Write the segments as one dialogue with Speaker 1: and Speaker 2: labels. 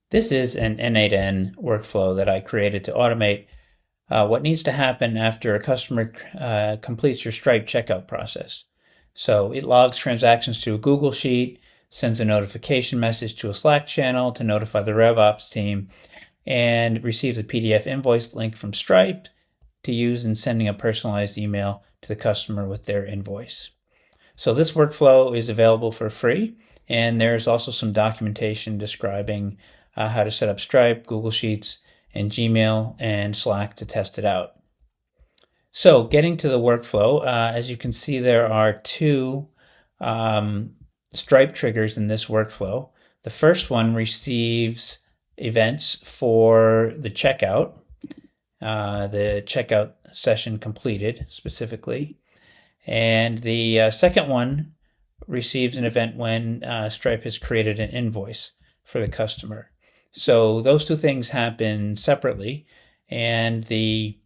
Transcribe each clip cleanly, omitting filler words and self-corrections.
Speaker 1: This is an n8n workflow that I created to automate what needs to happen after a customer completes your Stripe checkout process. So it logs transactions to a Google Sheet, sends a notification message to a Slack channel to notify the RevOps team, and receives a PDF invoice link from Stripe to use in sending a personalized email to the customer with their invoice. So this workflow is available for free, and there's also some documentation describing how to set up Stripe, Google Sheets, and Gmail and Slack to test it out. So getting to the workflow, as you can see, there are two Stripe triggers in this workflow. The first one receives events for the checkout session completed specifically. And the second one receives an event when Stripe has created an invoice for the customer. So those two things happen separately, and the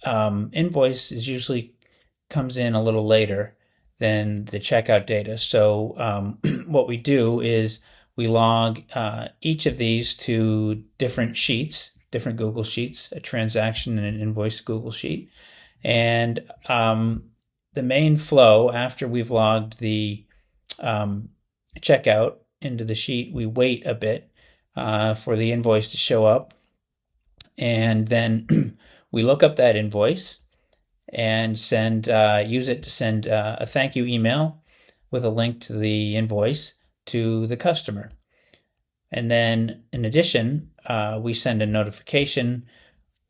Speaker 1: invoice usually comes in a little later than the checkout data. So what we do is we log each of these to different sheets, different Google Sheets, a transaction and an invoice Google Sheet. And the main flow, after we've logged the checkout into the sheet, we wait a bit for the invoice to show up. And then we look up that invoice and use it to send a thank you email with a link to the invoice to the customer. And then in addition, we send a notification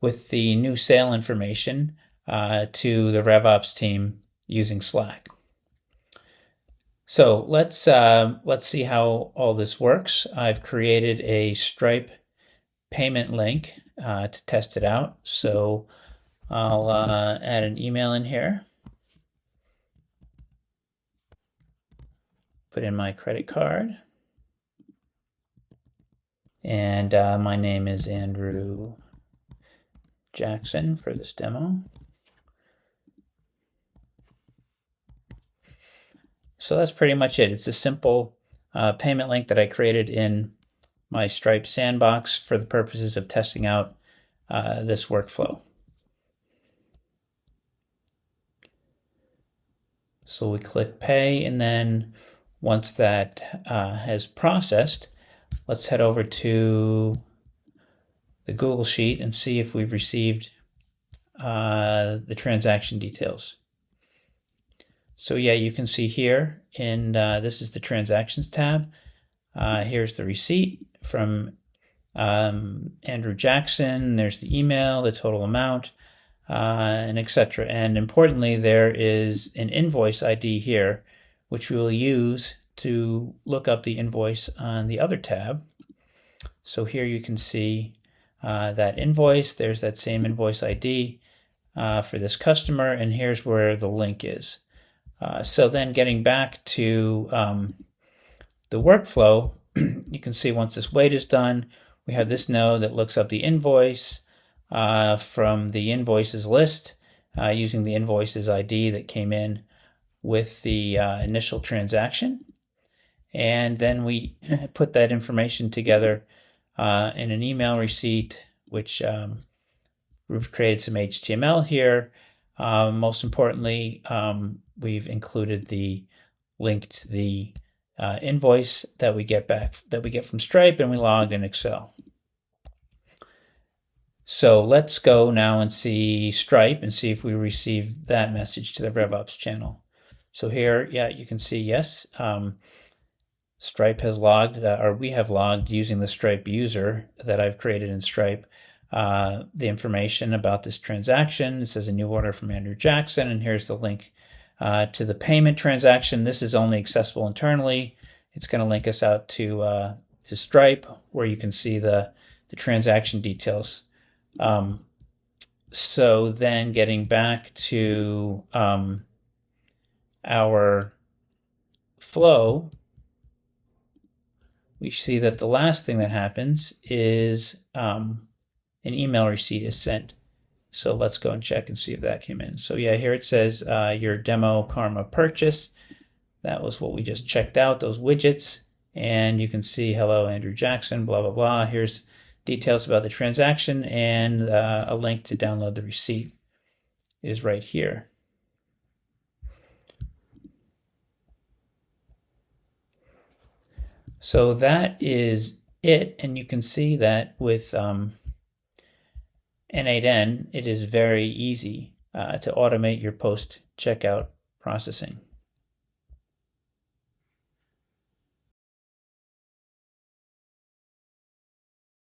Speaker 1: with the new sale information to the RevOps team using Slack. So let's see how all this works. I've created a Stripe payment link to test it out. So I'll add an email in here. Put in my credit card. And my name is Andrew Jackson for this demo. So that's pretty much it. It's a simple payment link that I created in my Stripe sandbox for the purposes of testing out this workflow. So we click pay, and then once that has processed, let's head over to the Google Sheet and see if we've received the transaction details. So yeah, you can see here, and this is the transactions tab. Here's the receipt from Andrew Jackson. There's the email, the total amount, and etc. And importantly, there is an invoice ID here, which we will use to look up the invoice on the other tab. So here you can see that invoice. There's that same invoice ID for this customer, and here's where the link is. So then getting back to the workflow, you can see once this wait is done, we have this node that looks up the invoice from the invoices list using the invoices ID that came in with the initial transaction. And then we put that information together in an email receipt, which we've created some HTML here. Most importantly, we've included the link to the invoice that we get from Stripe, and we logged in Excel. So let's go now and see Stripe and see if we receive that message to the RevOps channel. So here, yeah, you can see yes, Stripe has logged, or we have logged using the Stripe user that I've created in Stripe, the information about this transaction. It says a new order from Andrew Jackson, and here's the link to the payment transaction. This is only accessible internally. It's going to link us out to Stripe, where you can see the transaction details. So then getting back to our flow, we see that the last thing that happens is an email receipt is sent. So let's go and check and see if that came in. So yeah, here it says your demo Karma purchase. That was what we just checked out, those widgets. and you can see, hello, Andrew Jackson, blah, blah, blah. Here's details about the transaction, and a link to download the receipt is right here. So that is it, and you can see that with n8n, it is very easy to automate your post-checkout processing.